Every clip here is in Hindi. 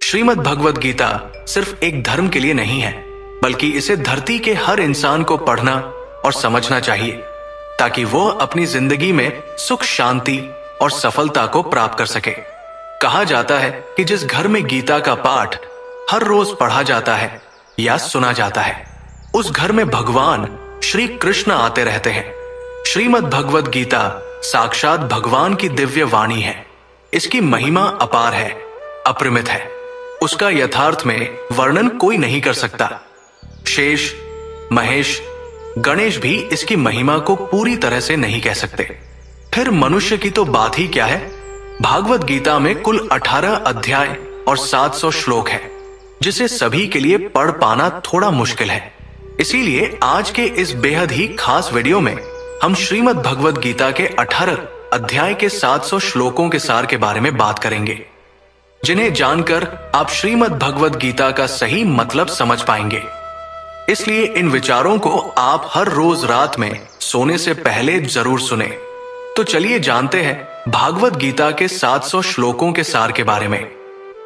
श्रीमद् भगवद गीता सिर्फ एक धर्म के लिए नहीं है, बल्कि इसे धरती के हर इंसान को पढ़ना और समझना चाहिए ताकि वो अपनी जिंदगी में सुख, शांति और सफलता को प्राप्त कर सके। कहा जाता है कि जिस घर में गीता का पाठ हर रोज पढ़ा जाता है या सुना जाता है, उस घर में भगवान श्री कृष्ण आते रहते हैं। श्रीमद् भगवद गीता साक्षात भगवान की दिव्य वाणी है। इसकी महिमा अपार है, अपरिमित है। उसका यथार्थ में वर्णन कोई नहीं कर सकता। शेष, महेश, गणेश भी इसकी महिमा को पूरी तरह से नहीं कह सकते। फिर मनुष्य की तो बात ही क्या है। भागवत गीता में कुल 18 अध्याय और 700 श्लोक है, जिसे सभी के लिए पढ़ पाना थोड़ा मुश्किल है। इसीलिए आज के इस बेहद ही खास वीडियो में हम श्रीमद् भगवद गीता के 18 अध्याय के 700 श्लोकों के सार के बारे में बात करेंगे, जिन्हें जानकर आप श्रीमद् भगवद गीता का सही मतलब समझ पाएंगे। इसलिए इन विचारों को आप हर रोज रात में सोने से पहले जरूर सुने। तो चलिए जानते हैं भागवत गीता के 700 श्लोकों के सार के बारे में।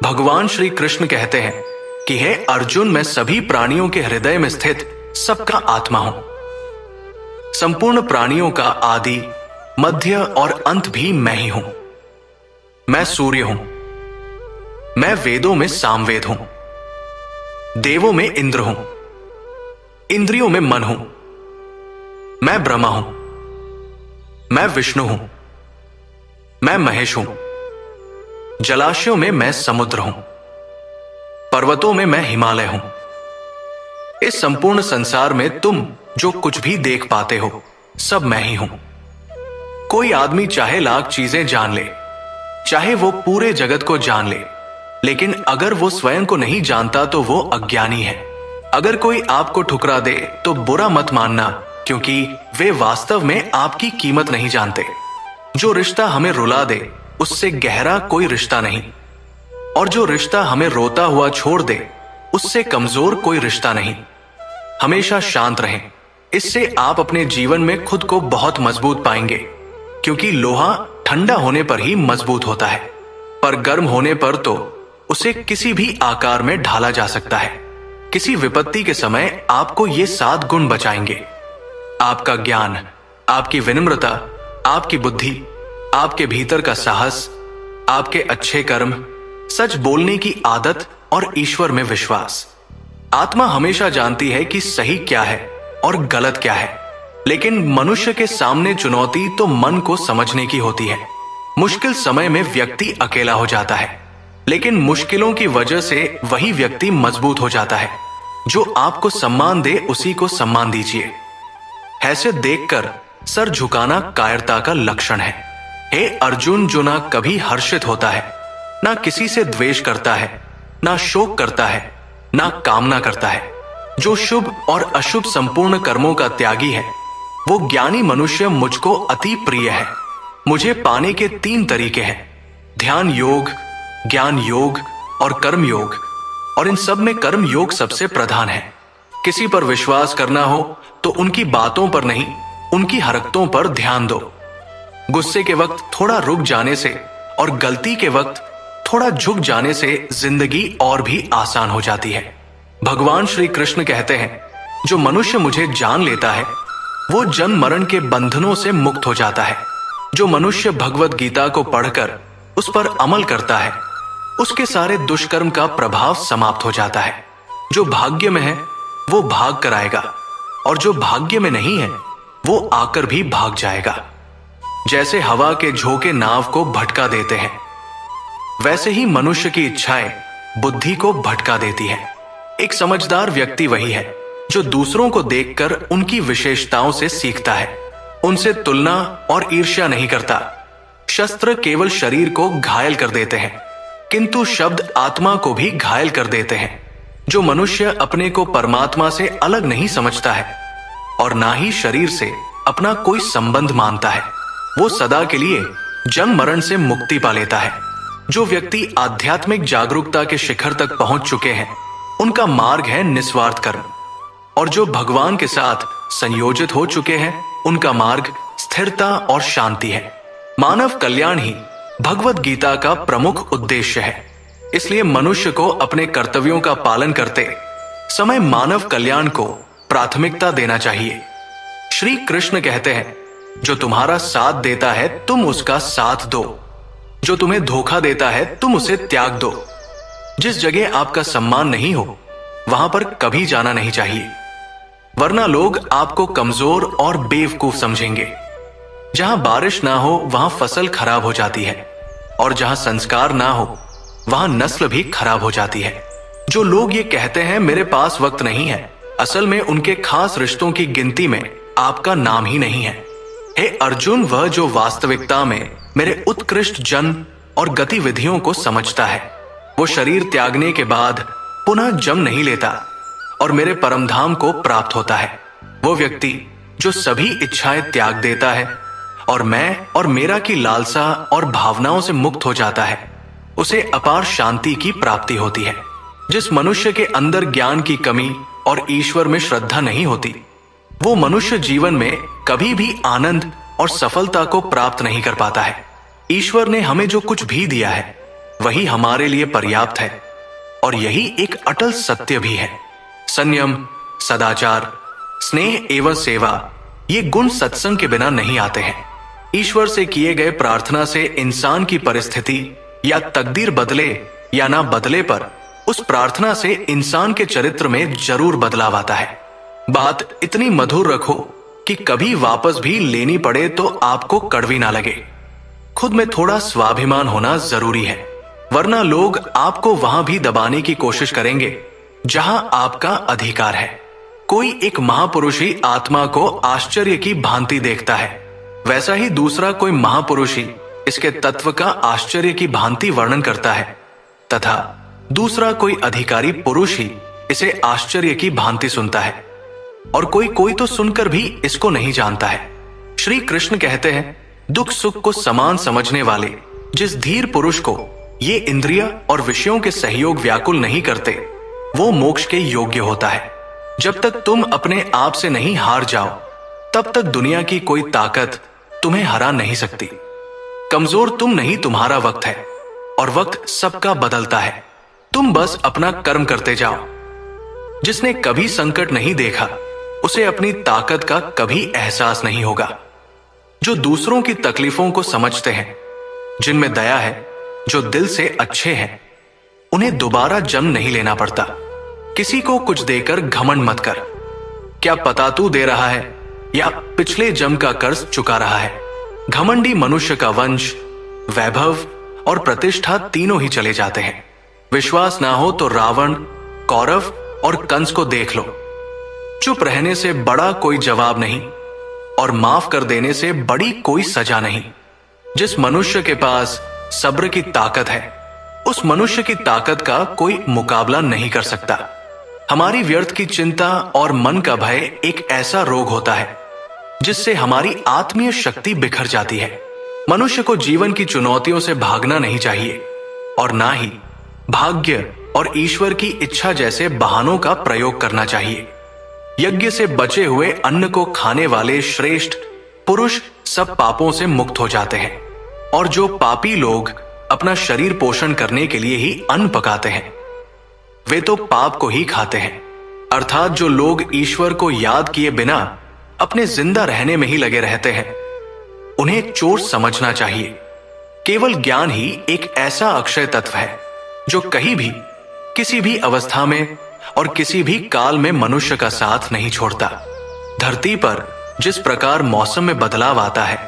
भगवान श्री कृष्ण कहते हैं कि हे अर्जुन, मैं सभी प्राणियों के हृदय में स्थित सबका आत्मा हूं। संपूर्ण प्राणियों का आदि, मध्य और अंत भी मैं ही हूं। मैं सूर्य हूं। मैं वेदों में सामवेद हूं। देवों में इंद्र हूं। इंद्रियों में मन हूं। मैं ब्रह्मा हूं। मैं विष्णु हूं। मैं महेश हूं। जलाशयों में मैं समुद्र हूं। पर्वतों में मैं हिमालय हूं। इस संपूर्ण संसार में तुम जो कुछ भी देख पाते हो, सब मैं ही हूं। कोई आदमी चाहे लाख चीजें जान ले, चाहे वो पूरे जगत को जान ले, लेकिन अगर वो स्वयं को नहीं जानता तो वो अज्ञानी है। अगर कोई आपको ठुकरा दे तो बुरा मत मानना, क्योंकि वे वास्तव में आपकी कीमत नहीं जानते। जो रिश्ता हमें रुला दे, उससे गहरा कोई रिश्ता नहीं, और जो रिश्ता हमें रोता हुआ छोड़ दे, उससे कमजोर कोई रिश्ता नहीं। हमेशा शांत रहें। इससे आप अपने जीवन में खुद को बहुत मजबूत पाएंगे, क्योंकि लोहा ठंडा होने पर ही मजबूत होता है, पर गर्म होने पर तो उसे किसी भी आकार में ढाला जा सकता है। किसी विपत्ति के समय आपको ये 7 गुण बचाएंगे: आपका ज्ञान, आपकी विनम्रता, आपकी बुद्धि, आपके भीतर का साहस, आपके अच्छे कर्म, सच बोलने की आदत और ईश्वर में विश्वास। आत्मा हमेशा जानती है कि सही क्या है और गलत क्या है, लेकिन मनुष्य के सामने चुनौती तो मन को समझने की होती है। मुश्किल समय में व्यक्ति अकेला हो जाता है, लेकिन मुश्किलों की वजह से वही व्यक्ति मजबूत हो जाता है। जो आपको सम्मान दे, उसी को सम्मान दीजिए। हैसियत देखकर सर झुकाना कायरता का लक्षण है। हे अर्जुन, जो ना कभी हर्षित होता है, ना किसी से द्वेष करता है, ना शोक करता है, ना कामना करता है, जो शुभ और अशुभ संपूर्ण कर्मों का त्यागी है, वो ज्ञानी मनुष्य मुझको अति प्रिय है। मुझे पाने के 3 तरीके हैं: ध्यान योग, ज्ञान योग और कर्म योग, और इन सब में कर्म योग सबसे प्रधान है। किसी पर विश्वास करना हो तो उनकी बातों पर नहीं, उनकी हरकतों पर ध्यान दो। गुस्से के वक्त थोड़ा रुक जाने से और गलती के वक्त थोड़ा झुक जाने से जिंदगी और भी आसान हो जाती है। भगवान श्री कृष्ण कहते हैं, जो मनुष्य मुझे जान लेता है, वो जन्म मरण के बंधनों से मुक्त हो जाता है। जो मनुष्य भगवत गीता को पढ़कर उस पर अमल करता है, उसके सारे दुष्कर्म का प्रभाव समाप्त हो जाता है। जो भाग्य में है वो भाग कर आएगा, और जो भाग्य में नहीं है वो आकर भी भाग जाएगा। जैसे हवा के झोंके नाव को भटका देते हैं, वैसे ही मनुष्य की इच्छाएं बुद्धि को भटका देती है। एक समझदार व्यक्ति वही है जो दूसरों को देखकर उनकी विशेषताओं से सीखता है, उनसे तुलना और ईर्ष्या नहीं करता। शस्त्र केवल शरीर को घायल कर देते हैं, किंतु शब्द आत्मा को भी घायल कर देते हैं। जो मनुष्य अपने को परमात्मा से अलग नहीं समझता है और ना ही शरीर से अपना कोई संबंध मानता है, वो सदा के लिए जन्म मरण से मुक्ति पा लेता है। जो व्यक्ति आध्यात्मिक जागरूकता के शिखर तक पहुंच चुके हैं, उनका मार्ग है निस्वार्थ कर्म, और जो भगवान के साथ संयोजित हो चुके हैं, उनका मार्ग स्थिरता और शांति है। मानव कल्याण ही भगवत गीता का प्रमुख उद्देश्य है। इसलिए मनुष्य को अपने कर्तव्यों का पालन करते समय मानव कल्याण को प्राथमिकता देना चाहिए। श्री कृष्ण कहते हैं, जो तुम्हारा साथ देता है तुम उसका साथ दो, जो तुम्हें धोखा देता है तुम उसे त्याग दो। जिस जगह आपका सम्मान नहीं हो वहां पर कभी जाना नहीं चाहिए, वरना लोग आपको कमजोर और बेवकूफ समझेंगे। जहां बारिश ना हो वहां फसल खराब हो जाती है, और जहां संस्कार ना हो वहां नस्ल भी खराब हो जाती है। जो लोग ये कहते हैं मेरे पास वक्त नहीं है, असल में उनके खास रिश्तों की गिनती में आपका नाम ही नहीं है। हे अर्जुन, वह जो वास्तविकता में मेरे उत्कृष्ट जन्म और गतिविधियों को समझता है, वो शरीर त्यागने के बाद पुनः जन्म नहीं लेता और मेरे परमधाम को प्राप्त होता है। वो व्यक्ति जो सभी इच्छाएं त्याग देता है और मैं और मेरा की लालसा और भावनाओं से मुक्त हो जाता है, उसे अपार शांति की प्राप्ति होती है। जिस मनुष्य के अंदर ज्ञान की कमी और ईश्वर में श्रद्धा नहीं होती, वो मनुष्य जीवन में कभी भी आनंद और सफलता को प्राप्त नहीं कर पाता है। ईश्वर ने हमें जो कुछ भी दिया है वही हमारे लिए पर्याप्त है, और यही एक अटल सत्य भी है। संयम, सदाचार, स्नेह एवं सेवा, ये गुण सत्संग के बिना नहीं आते हैं। ईश्वर से किए गए प्रार्थना से इंसान की परिस्थिति या तकदीर बदले या ना बदले, पर उस प्रार्थना से इंसान के चरित्र में जरूर बदलाव आता है। बात इतनी मधुर रखो कि कभी वापस भी लेनी पड़े तो आपको कड़वी ना लगे। खुद में थोड़ा स्वाभिमान होना जरूरी है, वरना लोग आपको वहां भी दबाने की कोशिश करेंगे जहां आपका अधिकार है। कोई एक महापुरुष ही आत्मा को आश्चर्य की भांति देखता है, वैसा ही दूसरा कोई महापुरुष ही इसके तत्व का आश्चर्य की भांति वर्णन करता है, तथा दूसरा कोई अधिकारी पुरुष ही इसे आश्चर्य की भांति सुनता है, और कोई तो सुनकर भी इसको नहीं जानता है। श्री कृष्ण कहते हैं, दुख सुख को समान समझने वाले जिस धीर पुरुष को ये इंद्रिय और विषयों के सहयोग व्याकुल नहीं करते, वो मोक्ष के योग्य होता है। जब तक तुम अपने आप से नहीं हार जाओ, तब तक दुनिया की कोई ताकत तुम्हें हरा नहीं सकती। कमजोर तुम नहीं, तुम्हारा वक्त है, और वक्त सबका बदलता है। तुम बस अपना कर्म करते जाओ। जिसने कभी संकट नहीं देखा, उसे अपनी ताकत का कभी एहसास नहीं होगा। जो दूसरों की तकलीफों को समझते हैं, जिनमें दया है, जो दिल से अच्छे हैं, उन्हें दोबारा जन्म नहीं लेना पड़ता। किसी को कुछ देकर घमंड मत कर। क्या पता तू दे रहा है या पिछले जन्म का कर्ज चुका रहा है। घमंडी मनुष्य का वंश, वैभव और प्रतिष्ठा तीनों ही चले जाते हैं। विश्वास ना हो तो रावण, कौरव और कंस को देख लो। चुप रहने से बड़ा कोई जवाब नहीं, और माफ कर देने से बड़ी कोई सजा नहीं। जिस मनुष्य के पास सब्र की ताकत है, उस मनुष्य की ताकत का कोई मुकाबला नहीं कर सकता। हमारी व्यर्थ की चिंता और मन का भय एक ऐसा रोग होता है जिससे हमारी आत्मीय शक्ति बिखर जाती है। मनुष्य को जीवन की चुनौतियों से भागना नहीं चाहिए, और ना ही भाग्य और ईश्वर की इच्छा जैसे बहानों का प्रयोग करना चाहिए। यज्ञ से बचे हुए अन्न को खाने वाले श्रेष्ठ पुरुष सब पापों से मुक्त हो जाते हैं, और जो पापी लोग अपना शरीर पोषण करने के लिए ही अन्न पकाते हैं, वे तो पाप को ही खाते हैं। अर्थात जो लोग ईश्वर को याद किए बिना अपने जिंदा रहने में ही लगे रहते हैं, उन्हें एक चोर समझना चाहिए। केवल ज्ञान ही एक ऐसा अक्षय तत्व है जो कहीं भी, किसी भी अवस्था में और किसी भी काल में मनुष्य का साथ नहीं छोड़ता। धरती पर जिस प्रकार मौसम में बदलाव आता है,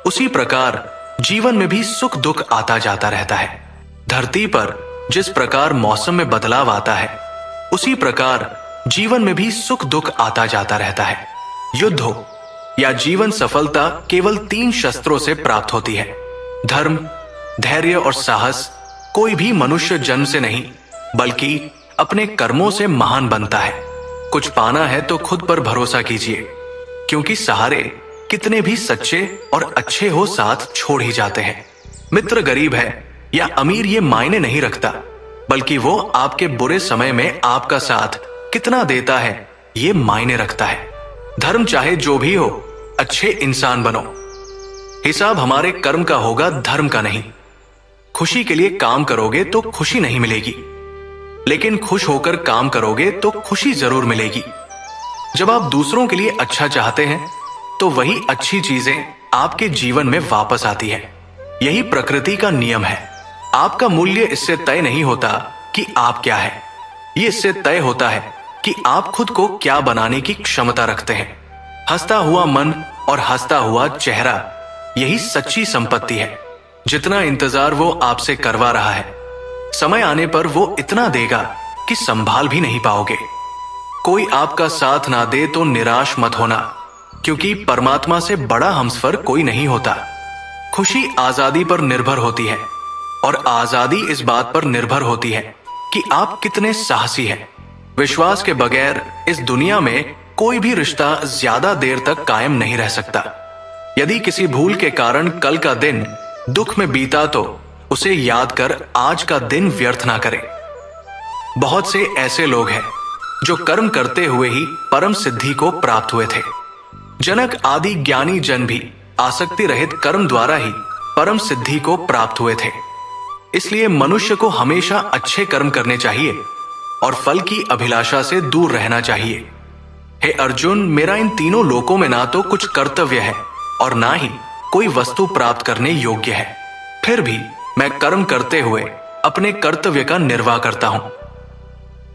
उसी प्रकार जीवन में भी सुख दुख आता जाता रहता है। धरती पर जिस प्रकार मौसम में बदलाव आता है, उसी प्रकार जीवन में भी सुख दुख आता जाता रहता है। युद्ध हो या जीवन सफलता केवल 3 शस्त्रों से प्राप्त होती है: धर्म, धैर्य और साहस। कोई भी मनुष्य जन्म से नहीं, बल्कि अपने कर्मों से महान बनता है। कुछ पाना है तो खुद पर भरोसा कीजिए, क्योंकि सहारे कितने भी सच्चे और अच्छे हो साथ छोड़ ही जाते हैं। मित्र गरीब है या अमीर ये मायने नहीं रखता, बल्कि वो आपके बुरे समय में आपका साथ कितना देता है ये मायने रखता है। धर्म चाहे जो भी हो, अच्छे इंसान बनो। हिसाब हमारे कर्म का होगा, धर्म का नहीं। खुशी के लिए काम करोगे तो खुशी नहीं मिलेगी, लेकिन खुश होकर काम करोगे तो खुशी जरूर मिलेगी। जब आप दूसरों के लिए अच्छा चाहते हैं तो वही अच्छी चीजें आपके जीवन में वापस आती है। यही प्रकृति का नियम है। आपका मूल्य इससे तय नहीं होता कि आप क्या है, ये इससे तय होता है कि आप खुद को क्या बनाने की क्षमता रखते हैं। हंसता हुआ मन और हंसता हुआ चेहरा, यही सच्ची संपत्ति है। जितना इंतजार वो आपसे करवा रहा है, समय आने पर वो इतना देगा कि संभाल भी नहीं पाओगे। कोई आपका साथ ना दे तो निराश मत होना, क्योंकि परमात्मा से बड़ा हमसफर कोई नहीं होता। खुशी आजादी पर निर्भर होती है, और आजादी इस बात पर निर्भर होती है कि आप कितने साहसी हैं। विश्वास के बगैर इस दुनिया में कोई भी रिश्ता ज्यादा देर तक कायम नहीं रह सकता। यदि किसी भूल के कारण कल का दिन दुख में बीता तो उसे याद कर आज का दिन व्यर्थ ना करें। बहुत से ऐसे लोग हैं जो कर्म करते हुए ही परम सिद्धि को प्राप्त हुए थे। जनक आदि ज्ञानी जन भी आसक्ति रहित कर्म द्वारा ही परम सिद्धि को प्राप्त हुए थे। इसलिए मनुष्य को हमेशा अच्छे कर्म करने चाहिए और फल की अभिलाषा से दूर रहना चाहिए। हे अर्जुन, मेरा इन तीनों लोकों में ना तो कुछ कर्तव्य है और ना ही कोई वस्तु प्राप्त करने योग्य है, फिर भी मैं कर्म करते हुए अपने कर्तव्य का निर्वाह करता हूं।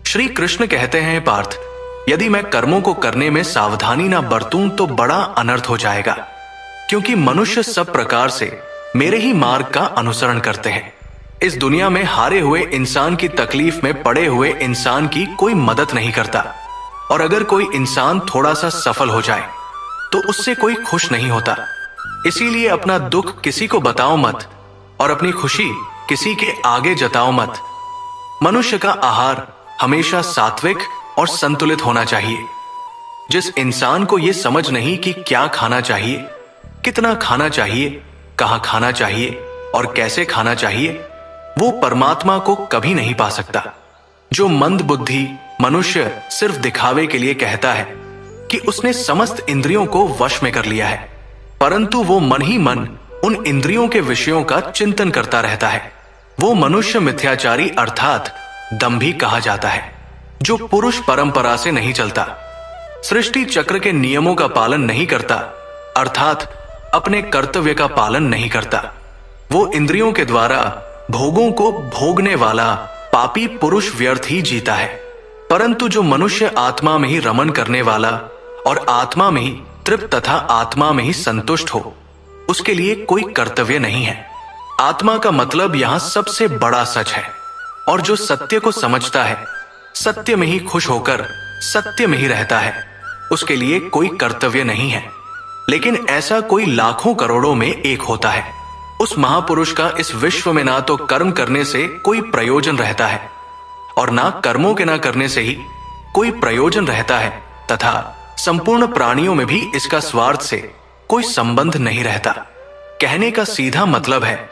श्री कृष्ण कहते हैं, पार्थ, यदि मैं कर्मों को करने में सावधानी ना बरतूं तो बड़ा अनर्थ हो जाएगा, क्योंकि मनुष्य सब प्रकार से मेरे ही मार्ग का अनुसरण करते हैं। इस दुनिया में हारे हुए इंसान की तकलीफ में पड़े हुए इंसान की कोई मदद नहीं करता, और अगर कोई इंसान थोड़ा सा सफल हो जाए तो उससे कोई खुश नहीं होता। इसीलिए अपना दुख किसी को बताओ मत और अपनी खुशी किसी के आगे जताओ मत। मनुष्य का आहार हमेशा सात्विक और संतुलित होना चाहिए। जिस इंसान को यह समझ नहीं कि क्या खाना चाहिए, कितना खाना चाहिए, कहां खाना चाहिए और कैसे खाना चाहिए, वो परमात्मा को कभी नहीं पा सकता। जो मंद बुद्धि मनुष्य सिर्फ दिखावे के लिए कहता है कि उसने समस्त इंद्रियों को वश में कर लिया है, परंतु वो मन ही मन उन इंद्रियों के विषयों का चिंतन करता रहता है, वो मनुष्य मिथ्याचारी अर्थात दंभी कहा जाता है, जो पुरुष परंपरा से नहीं चलता, सृष्टि चक्र के नियमों का पालन नहीं करता, अर्थात अपने कर्तव्य का पालन नहीं करता। वो इंद्रियों के द्वारा भोगों को भोगने वाला पापी पुरुष व्यर्थ ही जीता है। परंतु जो मनुष्य आत्मा में ही रमन करने वाला और आत्मा में ही तृप्त तथा आत्मा में ही संतुष्ट हो, उसके लिए कोई कर्तव्य नहीं है। आत्मा का मतलब यहां सबसे बड़ा सच है, और जो सत्य को समझता है, सत्य में ही खुश होकर सत्य में ही रहता है, उसके लिए कोई कर्तव्य नहीं है। लेकिन ऐसा कोई लाखों करोड़ों में एक होता है। उस महापुरुष का इस विश्व में ना तो कर्म करने से कोई प्रयोजन रहता है और ना कर्मों के ना करने से ही कोई प्रयोजन रहता है, तथा संपूर्ण प्राणियों में भी इसका स्वार्थ से कोई संबंध नहीं रहता। कहने का सीधा मतलब है,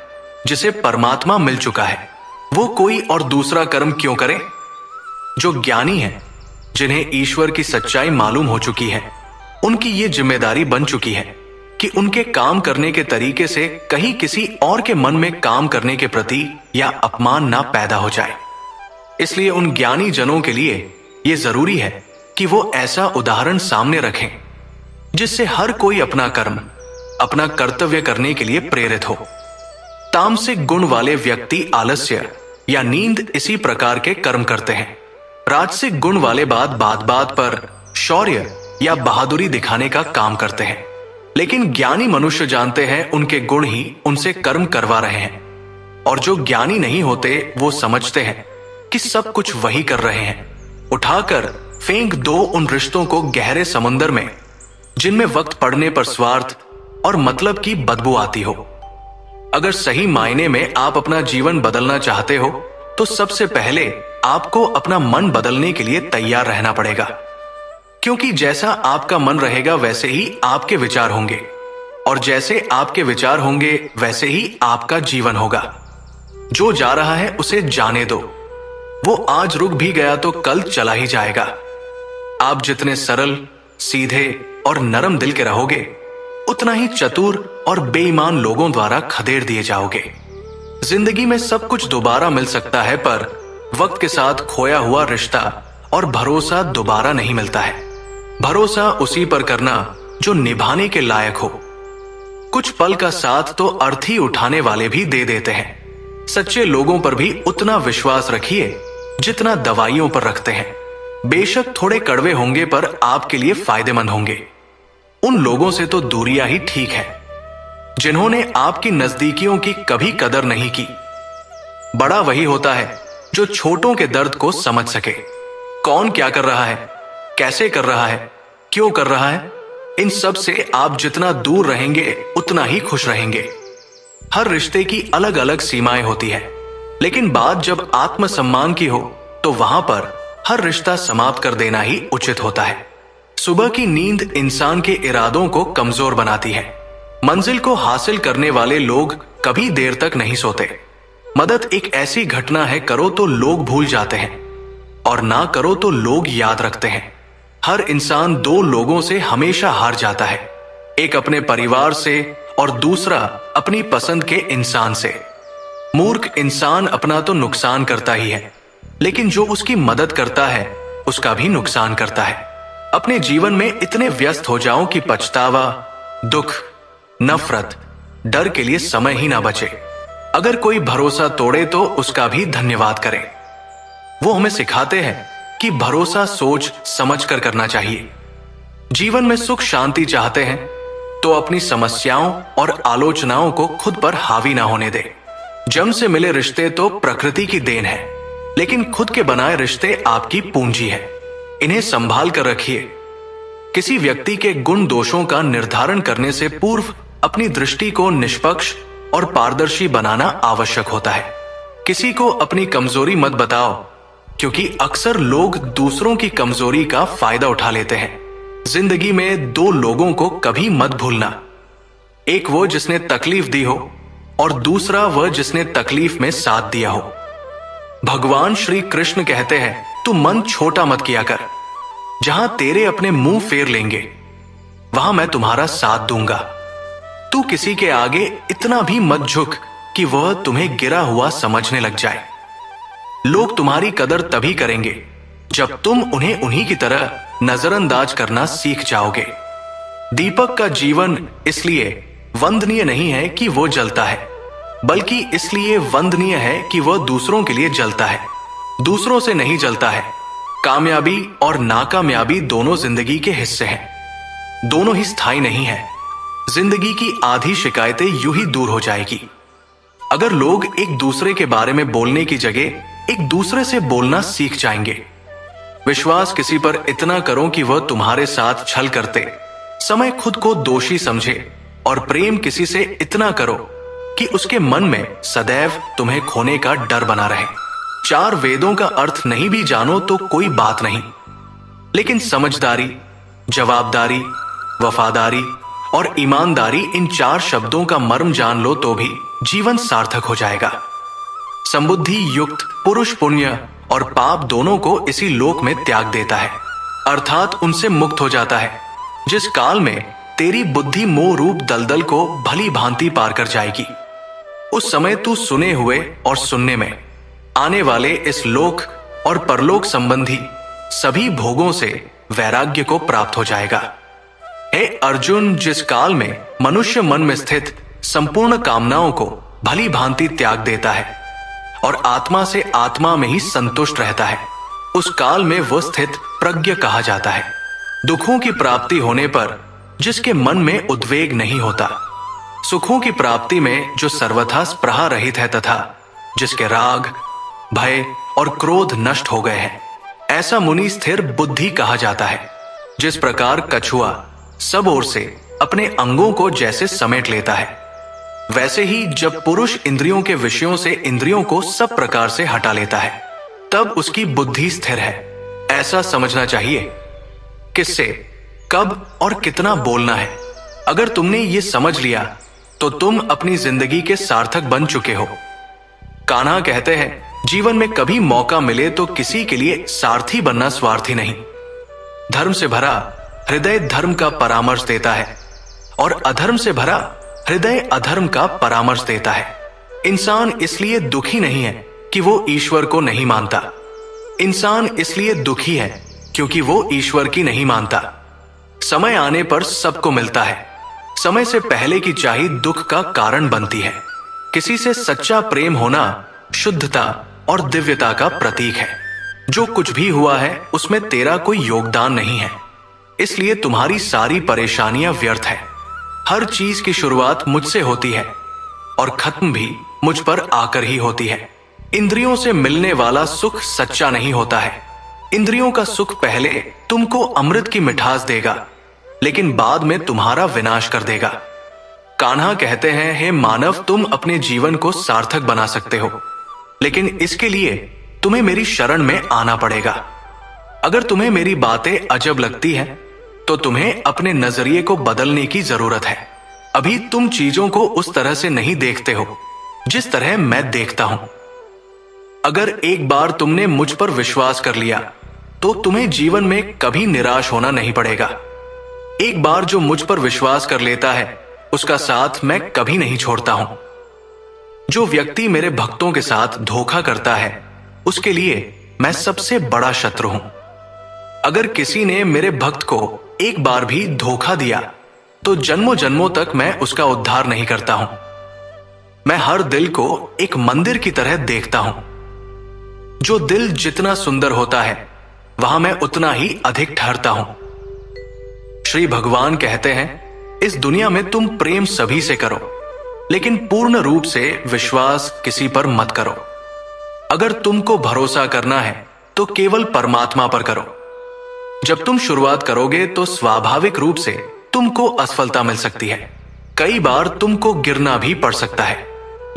जिसे परमात्मा मिल चुका है वो कोई और दूसरा कर्म क्यों करे। जो ज्ञानी है, जिन्हें ईश्वर की सच्चाई मालूम हो चुकी है, उनकी ये जिम्मेदारी बन चुकी है कि उनके काम करने के तरीके से कहीं किसी और के मन में काम करने के प्रति या अपमान ना पैदा हो जाए। इसलिए उन ज्ञानी जनों के लिए यह जरूरी है कि वो ऐसा उदाहरण सामने रखें जिससे हर कोई अपना कर्म, अपना कर्तव्य करने के लिए प्रेरित हो। तामसिक गुण वाले व्यक्ति आलस्य या नींद इसी प्रकार के कर्म करते हैं। राजसिक गुण वाले बात पर शौर्य या बहादुरी दिखाने का काम करते हैं। लेकिन ज्ञानी मनुष्य जानते हैं उनके गुण ही उनसे कर्म करवा रहे हैं, और जो ज्ञानी नहीं होते वो समझते हैं कि सब कुछ वही कर रहे हैं। उठाकर फेंक दो उन रिश्तों को गहरे समुद्र में, जिनमें वक्त पड़ने पर स्वार्थ और मतलब की बदबू आती हो। अगर सही मायने में आप अपना जीवन बदलना चाहते हो तो सबसे पहले आपको अपना मन बदलने के लिए तैयार रहना पड़ेगा, क्योंकि जैसा आपका मन रहेगा वैसे ही आपके विचार होंगे, और जैसे आपके विचार होंगे वैसे ही आपका जीवन होगा। जो जा रहा है उसे जाने दो, वो आज रुक भी गया तो कल चला ही जाएगा। आप जितने सरल, सीधे और नरम दिल के रहोगे, उतना ही चतुर और बेईमान लोगों द्वारा खदेड़ दिए जाओगे। जिंदगी में सब कुछ दोबारा मिल सकता है, पर वक्त के साथ खोया हुआ रिश्ता और भरोसा दोबारा नहीं मिलता है। भरोसा उसी पर करना जो निभाने के लायक हो। कुछ पल का साथ तो अर्थी उठाने वाले भी दे देते हैं। सच्चे लोगों पर भी उतना विश्वास रखिए जितना दवाइयों पर रखते हैं। बेशक थोड़े कड़वे होंगे पर आपके लिए फायदेमंद होंगे। उन लोगों से तो दूरियां ही ठीक है जिन्होंने आपकी नजदीकियों की कभी कदर नहीं की। बड़ा वही होता है जो छोटों के दर्द को समझ सके। कौन क्या कर रहा है, कैसे कर रहा है, क्यों कर रहा है, इन सब से आप जितना दूर रहेंगे उतना ही खुश रहेंगे। हर रिश्ते की अलग अलग सीमाएं होती है, लेकिन बात जब आत्मसम्मान की हो तो वहां पर हर रिश्ता समाप्त कर देना ही उचित होता है। सुबह की नींद इंसान के इरादों को कमजोर बनाती है। मंजिल को हासिल करने वाले लोग कभी देर तक नहीं सोते। मदद एक ऐसी घटना है, करो तो लोग भूल जाते हैं और ना करो तो लोग याद रखते हैं। हर इंसान दो लोगों से हमेशा हार जाता है, एक अपने परिवार से और दूसरा अपनी पसंद के इंसान से। मूर्ख इंसान अपना तो नुकसान करता ही है, लेकिन जो उसकी मदद करता है उसका भी नुकसान करता है। अपने जीवन में इतने व्यस्त हो जाओ कि पछतावा, दुख, नफरत, डर के लिए समय ही ना बचे। अगर कोई भरोसा तोड़े तो उसका भी धन्यवाद करें। वो हमें सिखाते हैं कि भरोसा सोच समझ कर करना चाहिए। जीवन में सुख शांति चाहते हैं तो अपनी समस्याओं और आलोचनाओं को खुद पर हावी ना होने दे। जन्म से मिले रिश्ते तो प्रकृति की देन है, लेकिन खुद के बनाए रिश्ते आपकी पूंजी है। इन्हें संभाल कर रखिए। किसी व्यक्ति के गुण दोषों का निर्धारण करने से पूर्व अपनी दृष्टि को निष्पक्ष और पारदर्शी बनाना आवश्यक होता है। किसी को अपनी कमजोरी मत बताओ, क्योंकि अक्सर लोग दूसरों की कमजोरी का फायदा उठा लेते हैं। जिंदगी में दो लोगों को कभी मत भूलना, एक वो जिसने तकलीफ दी हो और दूसरा वह जिसने तकलीफ में साथ दिया हो। भगवान श्री कृष्ण कहते हैं, तू मन छोटा मत किया कर। जहां तेरे अपने मुंह फेर लेंगे वहां मैं तुम्हारा साथ दूंगा। तू किसी के आगे इतना भी मत झुक कि वह तुम्हें गिरा हुआ समझने लग जाए। लोग तुम्हारी कदर तभी करेंगे जब तुम उन्हें उन्हीं की तरह नजरअंदाज करना सीख जाओगे। दीपक का जीवन इसलिए वंदनीय नहीं है कि वो जलता है, बल्कि इसलिए वंदनीय है कि वह दूसरों के लिए जलता है, दूसरों से नहीं जलता है। कामयाबी और नाकामयाबी दोनों जिंदगी के हिस्से हैं, दोनों ही स्थायी नहीं है। जिंदगी की आधी शिकायतें यूं ही दूर हो जाएगी अगर लोग एक दूसरे के बारे में बोलने की जगह एक दूसरे से बोलना सीख जाएंगे। विश्वास किसी पर इतना करो कि वह तुम्हारे साथ छल करते समय खुद को दोषी समझे, और प्रेम किसी से इतना करो कि उसके मन में सदैव तुम्हें खोने का डर बना रहे। चार वेदों का अर्थ नहीं भी जानो तो कोई बात नहीं, लेकिन समझदारी, जवाबदारी, वफादारी और ईमानदारी, इन चार शब्दों का मर्म जान लो तो भी जीवन सार्थक हो जाएगा। समबुद्धि युक्त पुरुष पुण्य और पाप दोनों को इसी लोक में त्याग देता है, अर्थात उनसे मुक्त हो जाता है। जिस काल में तेरी बुद्धि मोह रूप दलदल को भली भांति पार कर जाएगी, उस समय तू सुने हुए और सुनने में आने वाले इस लोक और परलोक संबंधी सभी भोगों से वैराग्य को प्राप्त हो जाएगा। हे अर्जुन, जिस काल में मनुष्य मन में स्थित संपूर्ण कामनाओं को भली भांति त्याग देता है और आत्मा से आत्मा में ही संतुष्ट रहता है, उस काल में वह स्थित प्रज्ञ कहा जाता है। दुखों की प्राप्ति होने पर जिसके मन में उद्वेग नहीं होता, सुखों की प्राप्ति में जो सर्वथा स्पृहा रहित है तथा जिसके राग, भय और क्रोध नष्ट हो गए हैं, ऐसा मुनि स्थिर बुद्धि कहा जाता है। जिस प्रकार कछुआ सब ओर से अपने अंगों को जैसे समेट लेता है, वैसे ही जब पुरुष इंद्रियों के विषयों से इंद्रियों को सब प्रकार से हटा लेता है, तब उसकी बुद्धि स्थिर है। ऐसा समझना चाहिए किससे, कब और कितना बोलना है। अगर तुमने ये समझ लिया तो तुम अपनी जिंदगी के सार्थक बन चुके हो। कान्हा कहते हैं, जीवन में कभी मौका मिले तो किसी के लिए सारथी बनना स्वार्थी नहीं। धर्म से भरा हृदय धर्म का परामर्श देता है और अधर्म से भरा हृदय अधर्म का परामर्श देता है। इंसान इसलिए दुखी नहीं है कि वो ईश्वर को नहीं मानता। इंसान इसलिए दुखी है क्योंकि वो ईश्वर की नहीं मानता। समय आने पर सबको मिलता है। समय से पहले की चाही दुख का कारण बनती है। किसी से सच्चा प्रेम होना शुद्धता और दिव्यता का प्रतीक है। जो कुछ भी हुआ है उसमें तेरा कोई योगदान नहीं है, इसलिए तुम्हारी सारी परेशानियां व्यर्थ है। हर चीज की शुरुआत मुझसे होती है और खत्म भी मुझ पर आकर ही होती है। इंद्रियों से मिलने वाला सुख सच्चा नहीं होता है। इंद्रियों का सुख पहले तुमको अमृत की मिठास देगा, लेकिन बाद में तुम्हारा विनाश कर देगा। कान्हा कहते हैं, हे मानव, तुम अपने जीवन को सार्थक बना सकते हो, लेकिन इसके लिए तुम्हें मेरी शरण में आना पड़ेगा। अगर तुम्हें मेरी बातें अजब लगती हैं, तो तुम्हें अपने नजरिए को बदलने की जरूरत है। अभी तुम चीजों को उस तरह से नहीं देखते हो जिस तरह मैं देखता हूं। अगर एक बार तुमने मुझ पर विश्वास कर लिया तो तुम्हें जीवन में कभी निराश होना नहीं पड़ेगा। एक बार जो मुझ पर विश्वास कर लेता है उसका साथ मैं कभी नहीं छोड़ता हूं। जो व्यक्ति मेरे भक्तों के साथ धोखा करता है उसके लिए मैं सबसे बड़ा शत्रु हूं। अगर किसी ने मेरे भक्त को एक बार भी धोखा दिया तो जन्मों जन्मों तक मैं उसका उद्धार नहीं करता हूं। मैं हर दिल को एक मंदिर की तरह देखता हूं। जो दिल जितना सुंदर होता है वहां मैं उतना ही अधिक ठहरता हूं। श्री भगवान कहते हैं, इस दुनिया में तुम प्रेम सभी से करो, लेकिन पूर्ण रूप से विश्वास किसी पर मत करो। अगर तुमको भरोसा करना है तो केवल परमात्मा पर करो। जब तुम शुरुआत करोगे तो स्वाभाविक रूप से तुमको असफलता मिल सकती है। कई बार तुमको गिरना भी पड़ सकता है,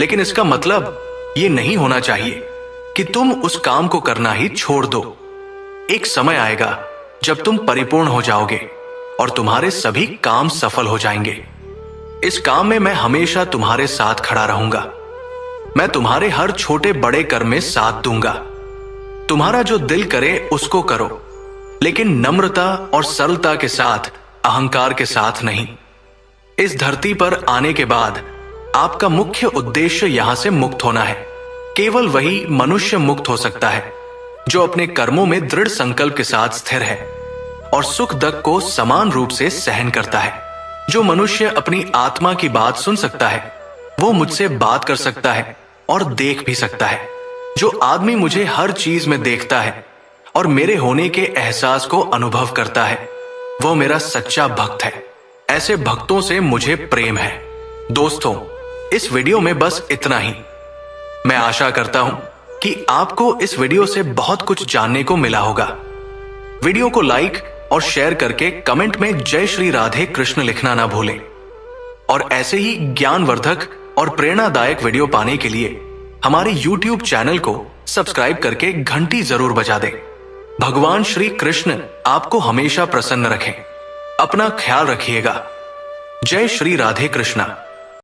लेकिन इसका मतलब ये नहीं होना चाहिए कि तुम उस काम को करना ही छोड़ दो। एक समय आएगा जब तुम परिपूर्ण हो जाओगे और तुम्हारे सभी काम सफल हो जाएंगे। इस काम में मैं हमेशा तुम्हारे साथ खड़ा रहूंगा। मैं तुम्हारे हर छोटे बड़े कर्म में साथ दूंगा। तुम्हारा जो दिल करे उसको करो, लेकिन नम्रता और सरलता के साथ, अहंकार के साथ नहीं। इस धरती पर आने के बाद आपका मुख्य उद्देश्य यहां से मुक्त होना है। केवल वही मनुष्य मुक्त हो सकता है जो अपने कर्मों में दृढ़ संकल्प के साथ स्थिर है और सुख दुख को समान रूप से सहन करता है। जो मनुष्य अपनी आत्मा की बात सुन सकता है वो मुझसे बात कर सकता है और देख भी सकता है। जो आदमी मुझे हर चीज में देखता है और मेरे होने के एहसास को अनुभव करता है वो मेरा सच्चा भक्त है। ऐसे भक्तों से मुझे प्रेम है। दोस्तों, इस वीडियो में बस इतना ही। मैं आशा करता हूं कि आपको इस वीडियो से बहुत कुछ जानने को मिला होगा। वीडियो को लाइक और शेयर करके कमेंट में जय श्री राधे कृष्ण लिखना ना भूलें। और ऐसे ही ज्ञानवर्धक और प्रेरणादायक वीडियो पाने के लिए हमारे YouTube चैनल को सब्सक्राइब करके घंटी जरूर बजा दें। भगवान श्री कृष्ण आपको हमेशा प्रसन्न रखें। अपना ख्याल रखिएगा। जय श्री राधे कृष्णा।